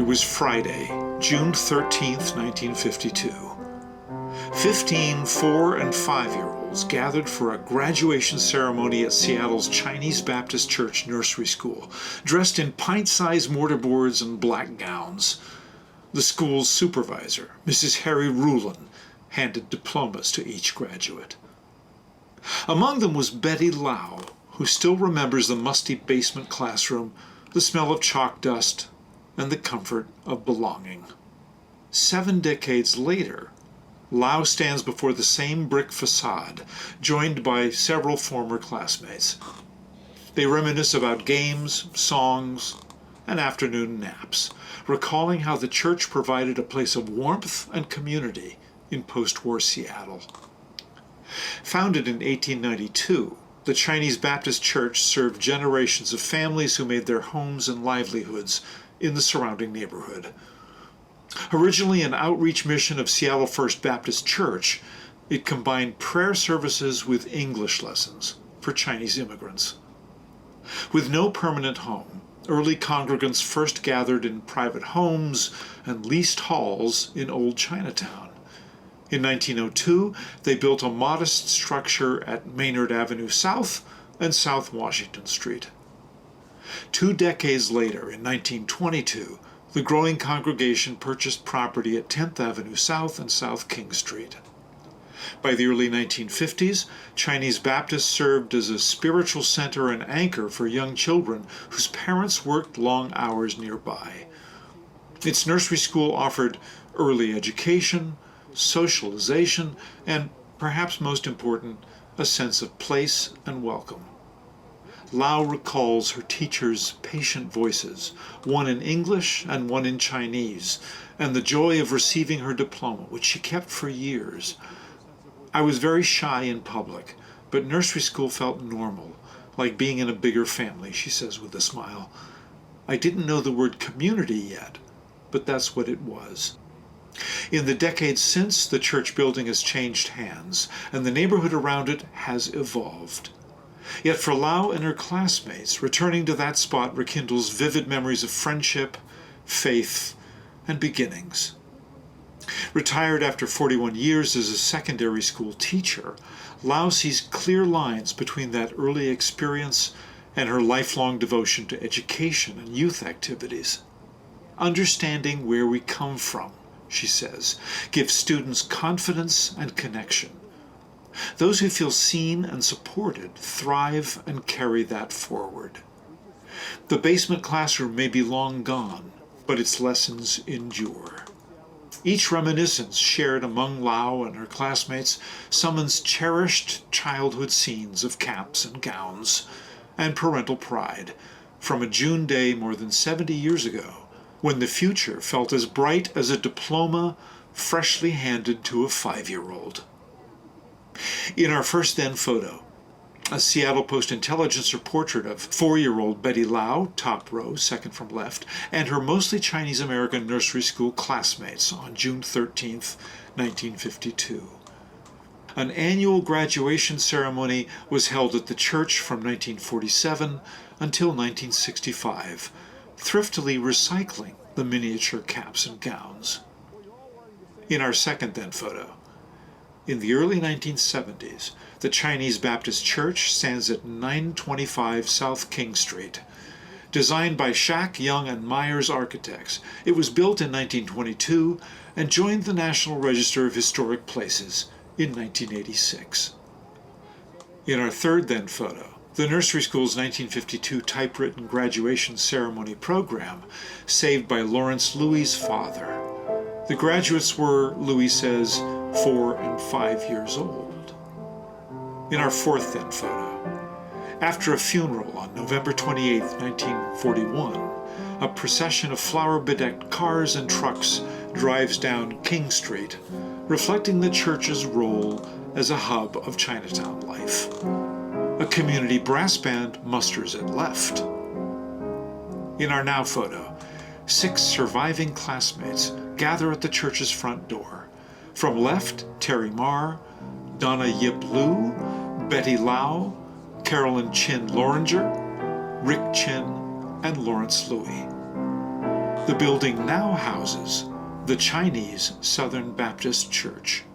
It was Friday, June 13th, 1952. 15 4- and 5-year-olds gathered for a graduation ceremony at Seattle's Chinese Baptist Church Nursery School, dressed in pint-sized mortarboards and black gowns. The school's supervisor, Mrs. Harry Rulin, handed diplomas to each graduate. Among them was Betty Lau, who still remembers the musty basement classroom, the smell of chalk dust, and the comfort of belonging. 7 decades later, Lau stands before the same brick facade, joined by several former classmates. They reminisce about games, songs, and afternoon naps, recalling how the church provided a place of warmth and community in post-war Seattle. Founded in 1892, the Chinese Baptist Church served generations of families who made their homes and livelihoods in the surrounding neighborhood. Originally an outreach mission of Seattle First Baptist Church, it combined prayer services with English lessons for Chinese immigrants. With no permanent home, early congregants first gathered in private homes and leased halls in Old Chinatown. In 1902, they built a modest structure at Maynard Avenue South and South Washington Street. 2 decades later, in 1922, the growing congregation purchased property at 10th Avenue South and South King Street. By the early 1950s, Chinese Baptists served as a spiritual center and anchor for young children whose parents worked long hours nearby. Its nursery school offered early education, socialization, and, perhaps most important, a sense of place and welcome. Lau recalls her teachers' patient voices, one in English and one in Chinese, and the joy of receiving her diploma, which she kept for years. I was very shy in public, but nursery school felt normal, like being in a bigger family, she says with a smile. I didn't know the word community yet, but that's what it was. In the decades since, the church building has changed hands, and the neighborhood around it has evolved. Yet for Lau and her classmates, returning to that spot rekindles vivid memories of friendship, faith, and beginnings. Retired after 41 years as a secondary school teacher, Lau sees clear lines between that early experience and her lifelong devotion to education and youth activities. Understanding where we come from, she says, gives students confidence and connection. Those who feel seen and supported thrive and carry that forward. The basement classroom may be long gone, but its lessons endure. Each reminiscence shared among Lau and her classmates summons cherished childhood scenes of caps and gowns and parental pride from a June day more than 70 years ago, when the future felt as bright as a diploma freshly handed to a 5-year-old. In our first then photo, a Seattle Post-Intelligencer portrait of 4-year-old Betty Lau, top row, second from left, and her mostly Chinese-American nursery school classmates on June 13th, 1952. An annual graduation ceremony was held at the church from 1947 until 1965, thriftily recycling the miniature caps and gowns. In our second then photo, in the early 1970s, the Chinese Baptist Church stands at 925 South King Street. Designed by Shack, Young, and Myers architects, it was built in 1922 and joined the National Register of Historic Places in 1986. In our third then photo, the nursery school's 1952 typewritten graduation ceremony program, saved by Lawrence Louie's father. The graduates were, Louie says, 4 and 5 years old. In our fourth then photo, after a funeral on November 28, 1941, a procession of flower-bedecked cars and trucks drives down King Street, reflecting the church's role as a hub of Chinatown life. A community brass band musters it left. In our now photo, 6 surviving classmates gather at the church's front door. From left, Terry Marr, Donna Yip Liu, Betty Lau, Carolyn Chin Loringer, Rick Chin, and Lawrence Louie. The building now houses the Chinese Southern Baptist Church.